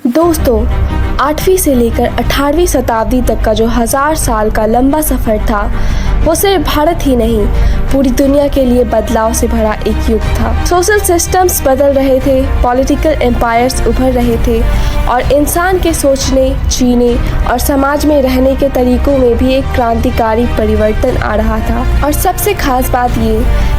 दोस्तों, 8वीं से लेकर 18वीं शताब्दी तक का जो 1000 साल का लंबा सफ़र था, वो सिर्फ भारत ही नहीं, पूरी दुनिया के लिए बदलाव से भरा एक युग था। सोशल सिस्टम्स बदल रहे थे, पॉलिटिकल एम्पायर्स उभर रहे थे और इंसान के सोचने, जीने और समाज में रहने के तरीकों में भी एक क्रांतिकारी परिवर्तन आ रहा था। और सबसे खास बात ये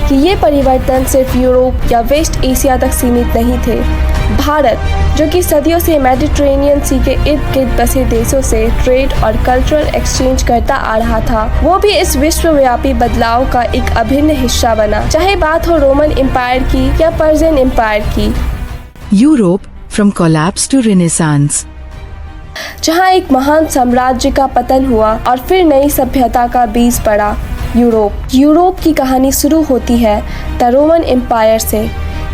कि ये परिवर्तन सिर्फ यूरोप या वेस्ट एशिया तक सीमित नहीं थे। भारत, जो कि सदियों से मेडिटेरेनियन सी के इर्द गिर्द बसे देशों से ट्रेड और कल्चरल एक्सचेंज करता आ रहा था, वो भी इस विश्वव्यापी बदलाव का एक अभिन्न हिस्सा बना, चाहे बात हो रोमन एम्पायर की या पर्शियन एम्पायर की। Europe from collapse to renaissance, जहाँ एक महान साम्राज्य का पतन हुआ और फिर नई सभ्यता का बीज पड़ा। यूरोप की कहानी शुरू होती है द रोमन एम्पायर से,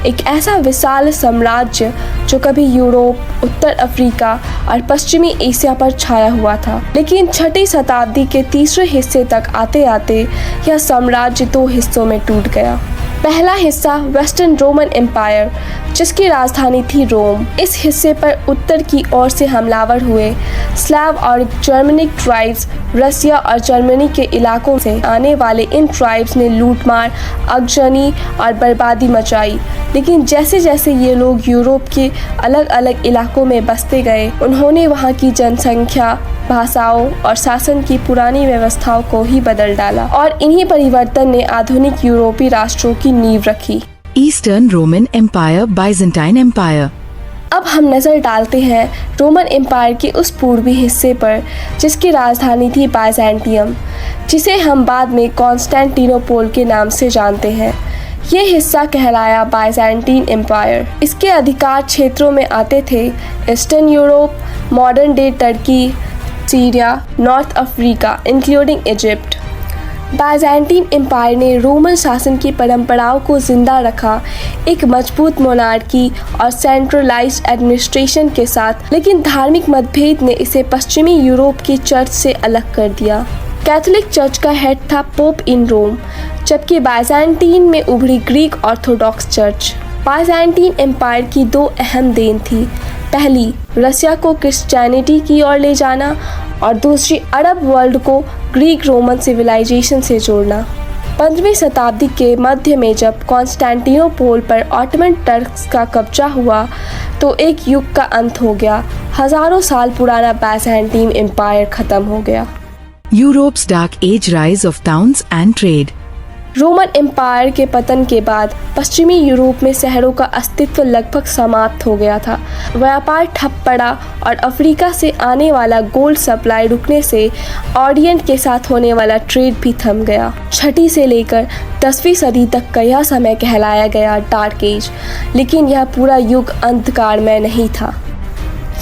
एक ऐसा विशाल साम्राज्य जो कभी यूरोप, उत्तर अफ्रीका और पश्चिमी एशिया पर छाया हुआ था। लेकिन 6वीं शताब्दी के तीसरे हिस्से तक आते आते यह साम्राज्य 2 हिस्सों में टूट गया। पहला हिस्सा वेस्टर्न रोमन एम्पायर, जिसकी राजधानी थी रोम। इस हिस्से पर उत्तर की ओर से हमलावर हुए स्लाव और जर्मनिक ट्राइब्स, रसिया और जर्मनी के इलाकों से आने वाले इन ट्राइब्स ने लूटमार, आगजनी और बर्बादी मचाई। लेकिन जैसे जैसे ये लोग यूरोप के अलग अलग इलाकों में बसते गए, उन्होंने वहाँ की जनसंख्या, भाषाओं और शासन की पुरानी व्यवस्थाओं को ही बदल डाला और इन्हीं परिवर्तन ने आधुनिक यूरोपीय राष्ट्रों की नींव रखी। Eastern Roman empire, Byzantine empire. अब हम नज़र डालते हैं रोमन एम्पायर के उस पूर्वी हिस्से पर जिसकी राजधानी थी बाइजेंटियम, जिसे हम बाद में कॉन्स्टेंटिनोपल के नाम से जानते हैं। ये हिस्सा कहलाया बाइजेंटीन एम्पायर। इसके अधिकार क्षेत्रों में आते थे eastern Europe, modern day Turkey, Syria, north Africa including Egypt. Byzantine empire ने रोमन शासन की परंपराओं को जिंदा रखा, एक मजबूत मोनार्की और सेंट्रलाइज्ड एडमिनिस्ट्रेशन के साथ। लेकिन धार्मिक मतभेद ने इसे पश्चिमी यूरोप की चर्च से अलग कर दिया। कैथोलिक चर्च का हेड था पोप इन रोम, जबकि बाइजेंटीन में उभरी Greek Orthodox church. Byzantine empire की 2 अहम देन थी। पहली, रसिया को क्रिश्चियनिटी की ओर ले जाना और दूसरी, अरब वर्ल्ड को ग्रीक रोमन सिविलाइजेशन से जोड़ना। 15वीं शताब्दी के मध्य में जब कॉन्स्टेंटिनोपल पर ऑटोमन टर्क्स का कब्जा हुआ तो एक युग का अंत हो गया। हजारों साल पुराना बाइजेंटीन एम्पायर खत्म हो गया। Europe's dark age, rise of towns and trade. Roman empire के पतन के बाद पश्चिमी यूरोप में शहरों का अस्तित्व लगभग समाप्त हो गया था। व्यापार ठप पड़ा और अफ्रीका से आने वाला गोल्ड सप्लाई रुकने से ओरिएंट के साथ होने वाला ट्रेड भी थम गया। 6वीं से लेकर 10वीं सदी तक का यह समय कहलाया गया डार्क एज, लेकिन यह पूरा युग अंधकारमय नहीं था।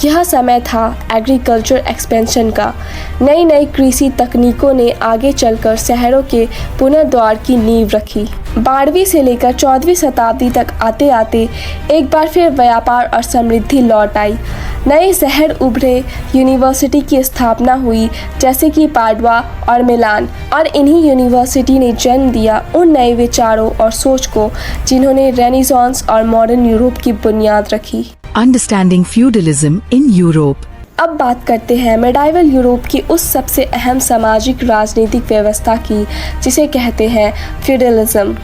यह समय था एग्रीकल्चर एक्सपेंशन का। नई नई कृषि तकनीकों ने आगे चलकर शहरों के पुनर्द्वार की नींव रखी। 12वीं से लेकर 14वीं शताब्दी तक आते आते एक बार फिर व्यापार और समृद्धि लौट आई। नए शहर उभरे, यूनिवर्सिटी की स्थापना हुई, जैसे कि पाडवा और मिलान, और इन्हीं यूनिवर्सिटी ने जन्म दिया उन नए विचारों और सोच को जिन्होंने रेनेसांस और मॉडर्न यूरोप की बुनियाद रखी। Understanding feudalism in Europe. अब बात करते हैं मेडाइवल यूरोप की उस सबसे अहम सामाजिक राजनीतिक व्यवस्था की जिसे कहते हैं फ्यूडलिज्म।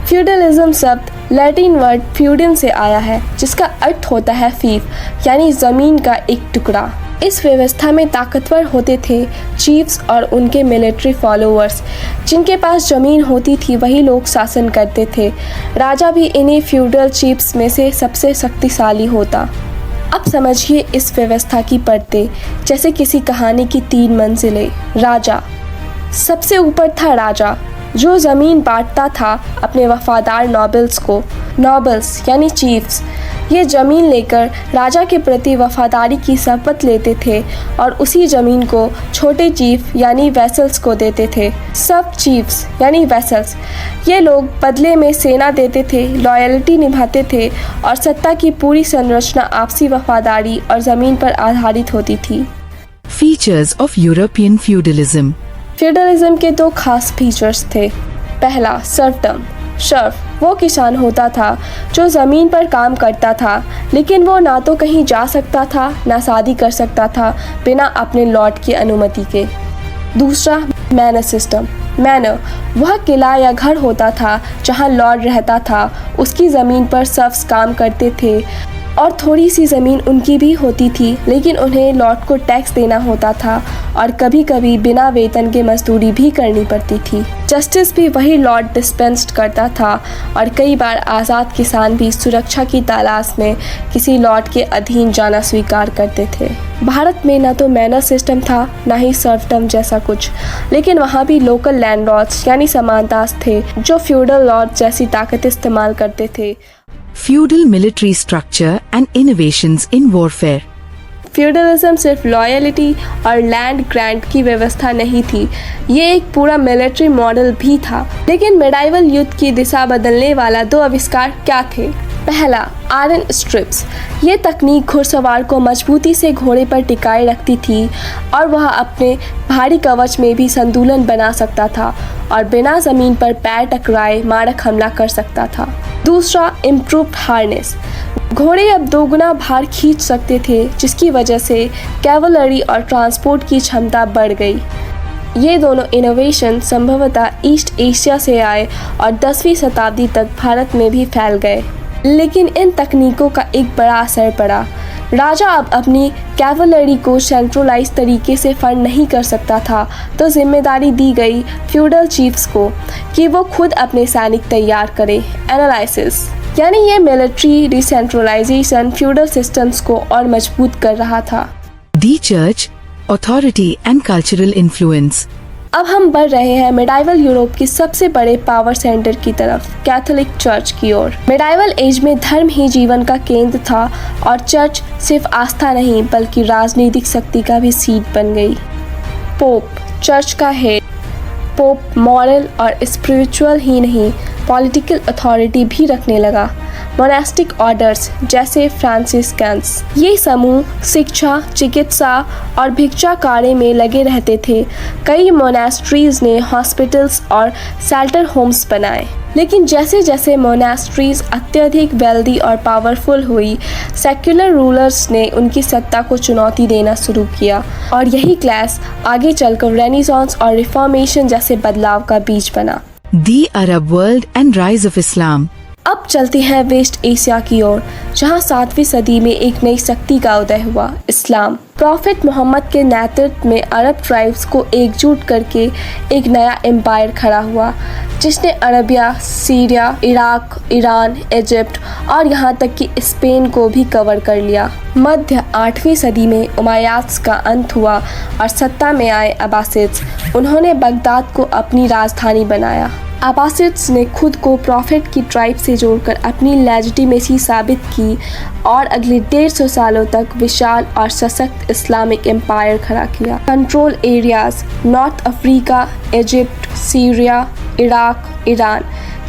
फ्यूडलिज्म शब्द लैटिन वर्ड फ्यूडिन से आया है, जिसका अर्थ होता है फीफ, यानी ज़मीन का एक टुकड़ा। इस व्यवस्था में ताकतवर होते थे चीफ्स और उनके मिलिट्री फॉलोअर्स। जिनके पास ज़मीन होती थी वही लोग शासन करते थे। राजा भी इन्हीं फ्यूडल चीफ्स में से सबसे शक्तिशाली होता। अब समझिए इस व्यवस्था की परतें, जैसे किसी कहानी की 3 मंजिलें। राजा, सबसे ऊपर था राजा, जो ज़मीन बांटता था अपने वफादार नॉबल्स को। नॉबल्स यानी चीफ्स, ये ज़मीन लेकर राजा के प्रति वफादारी की शपथ लेते थे और उसी ज़मीन को छोटे चीफ यानी वेसल्स को देते थे। सब चीफ्स यानी वेसल्स, ये लोग बदले में सेना देते थे, लॉयल्टी निभाते थे और सत्ता की पूरी संरचना आपसी वफादारी और ज़मीन पर आधारित होती थी। Features of European feudalism. Feudalism के 2 खास फीचर्स थे। पहला, सर्फडम। सर्फ वो किसान होता था जो ज़मीन पर काम करता था, लेकिन वो ना तो कहीं जा सकता था ना शादी कर सकता था बिना अपने लॉर्ड की अनुमति के। दूसरा, मैनर सिस्टम। मैनर वह किला या घर होता था जहां लॉर्ड रहता था। उसकी ज़मीन पर सर्व्स काम करते थे और थोड़ी सी ज़मीन उनकी भी होती थी, लेकिन उन्हें लॉर्ड को टैक्स देना होता था और कभी कभी बिना वेतन के मजदूरी भी करनी पड़ती थी। जस्टिस भी वही लॉर्ड डिस्पेंस्ड करता था और कई बार आज़ाद किसान भी सुरक्षा की तलाश में किसी लॉर्ड के अधीन जाना स्वीकार करते थे। भारत में ना तो मैनर सिस्टम था ना ही सर्वडम जैसा कुछ, लेकिन वहाँ भी लोकल लैंडलॉर्ड्स यानी समानदास थे जो फ्यूडल लॉर्ड जैसी ताकत इस्तेमाल करते थे। Feudal military structure and innovations in warfare. Feudalism सिर्फ लॉयल्टी और लैंड ग्रांट की व्यवस्था नहीं थी, ये एक पूरा मिलिट्री मॉडल भी था। लेकिन मेडाइवल युद्ध की दिशा बदलने वाला 2 आविष्कार क्या थे? पहला, आयरन स्ट्रिप्स। ये तकनीक घुड़सवार को मजबूती से घोड़े पर टिकाए रखती थी और वह अपने भारी कवच में भी संतुलन बना सकता था और बिना ज़मीन पर पैर टकराए मारक हमला कर सकता था। दूसरा, इम्प्रूव्ड हार्नेस। घोड़े अब 2 गुना भार खींच सकते थे, जिसकी वजह से कैवलरी और ट्रांसपोर्ट की क्षमता बढ़ गई। ये दोनों इनोवेशन संभवतः ईस्ट एशिया से आए और 10वीं शताब्दी तक भारत में भी फैल गए। लेकिन इन तकनीकों का एक बड़ा असर पड़ा। राजा अब अपनी कैवलरी को सेंट्रलाइज तरीके से फंड नहीं कर सकता था, तो जिम्मेदारी दी गई फ्यूडल चीफ्स को कि वो खुद अपने सैनिक तैयार करें। एनालिसिस यानी ये मिलिट्री डिसेंट्रलाइजेशन फ्यूडल सिस्टम्स को और मजबूत कर रहा था। The Church, Authority and Cultural Influence. अब हम बढ़ रहे हैं मिडाइवल यूरोप के सबसे बड़े पावर सेंटर की तरफ, कैथोलिक चर्च की ओर। मिडाइवल एज में धर्म ही जीवन का केंद्र था और चर्च सिर्फ आस्था नहीं बल्कि राजनीतिक शक्ति का भी सीट बन गई। पोप चर्च का हेड। पोप मॉरल और स्पिरिचुअल ही नहीं पॉलिटिकल अथॉरिटी भी रखने लगा। मोनास्टिक ऑर्डर्स जैसे फ्रांसिस्कन्स, ये समूह शिक्षा, चिकित्सा और भिक्षा कार्य में लगे रहते थे। कई मोनास्ट्रीज ने हॉस्पिटल्स और शेल्टर होम्स बनाए। लेकिन जैसे जैसे मोनास्ट्रीज अत्यधिक वेल्दी और पावरफुल हुई, सेक्युलर रूलर्स ने उनकी सत्ता को चुनौती देना शुरू किया और यही क्लास आगे चलकर रेनेसांस और रिफॉर्मेशन जैसे बदलाव का बीज बना। The Arab World and Rise of Islam. अब चलते हैं वेस्ट एशिया की ओर, जहां 7वीं सदी में एक नई शक्ति का उदय हुआ, इस्लाम। प्रॉफिट मोहम्मद के नेतृत्व में अरब ट्राइब्स को एकजुट करके एक नया एम्पायर खड़ा हुआ, जिसने Arabia, Syria, Iraq, Iran, Egypt और यहाँ तक कि स्पेन को भी कवर कर लिया। मध्य 8वीं सदी में उमय्याद्स का अंत हुआ और सत्ता में आए अब्बासिद्स। उन्होंने बगदाद को अपनी राजधानी बनाया। अब्बासिड्स ने खुद को प्रॉफिट की ट्राइब से जोड़कर अपनी लेजिटिमेसी साबित की और अगले 150 सालों तक विशाल और सशक्त इस्लामिक एम्पायर खड़ा किया। Control areas North Africa, Egypt, Syria, Iraq, Iran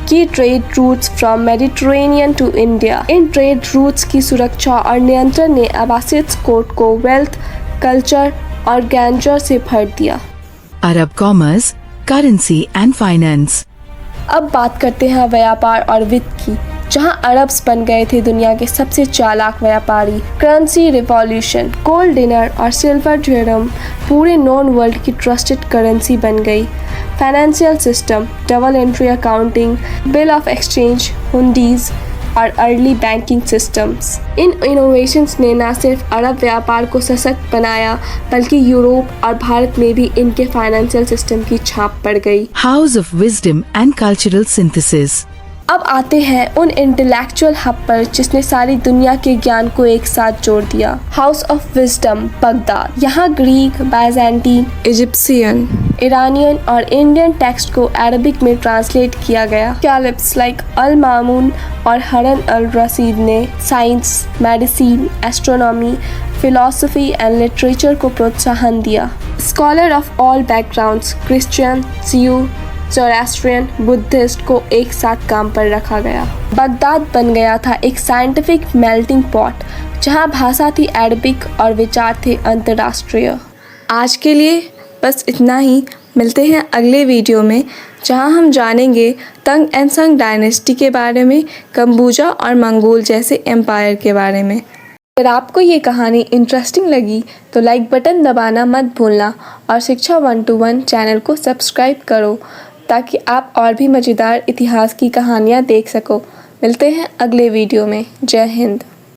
की trade routes from Mediterranean to India. इन ट्रेड रूट्स की सुरक्षा और नियंत्रण ने अब्बासिड्स कोर्ट को वेल्थ, कल्चर और ग्रैंडर से भर दिया। Arab commerce, currency and finance. अब बात करते हैं व्यापार और वित्त की, जहां अरब्स बन गए थे दुनिया के सबसे चालाक व्यापारी। करेंसी रिवॉल्यूशन, गोल्ड डिनर और सिल्वर ड्यूरम पूरे नॉन वर्ल्ड की ट्रस्टेड करेंसी बन गई। Financial system, double entry accounting, bill of exchange, hundis और अर्ली बैंकिंग सिस्टम्स। इन इनोवेशंस ने न सिर्फ अरब व्यापार को सशक्त बनाया बल्कि यूरोप और भारत में भी इनके फाइनेंशियल सिस्टम की छाप पड़ गई। House of Wisdom and Cultural Synthesis. अब आते हैं उन इंटेलेक्चुअल हब पर जिसने सारी दुनिया के ज्ञान को एक साथ जोड़ दिया। House of wisdom Baghdad. यहाँ ग्रीक, बाइजेंटीन, इजिप्शियन, ईरानियन और इंडियन टेक्स्ट को अरबिक में ट्रांसलेट किया गया। कैलिप्स लाइक अल मामून और हरन अल रशीद ने science, medicine, astronomy, philosophy and literature को प्रोत्साहन दिया। Scholar of all backgrounds, Christian, ज्यू, ज़ोरास्ट्रियन, बुद्धिस्ट को एक साथ काम पर रखा गया। बगदाद बन गया था एक साइंटिफिक मेल्टिंग पॉट, जहां भाषा थी अरबिक और विचार थे अंतर्राष्ट्रीय। आज के लिए बस इतना ही। मिलते हैं अगले वीडियो में। जहां हम जानेंगे तंग एंड संग डायनेस्टी के बारे में, कंबोजा और मंगोल जैसे एम्पायर के बारे में। अगर आपको ये कहानी इंटरेस्टिंग लगी तो लाइक बटन दबाना मत भूलना और शिक्षा 121 चैनल को सब्सक्राइब करो ताकि आप और भी मज़ेदार इतिहास की कहानियाँ देख सको। मिलते हैं अगले वीडियो में। जय हिंद।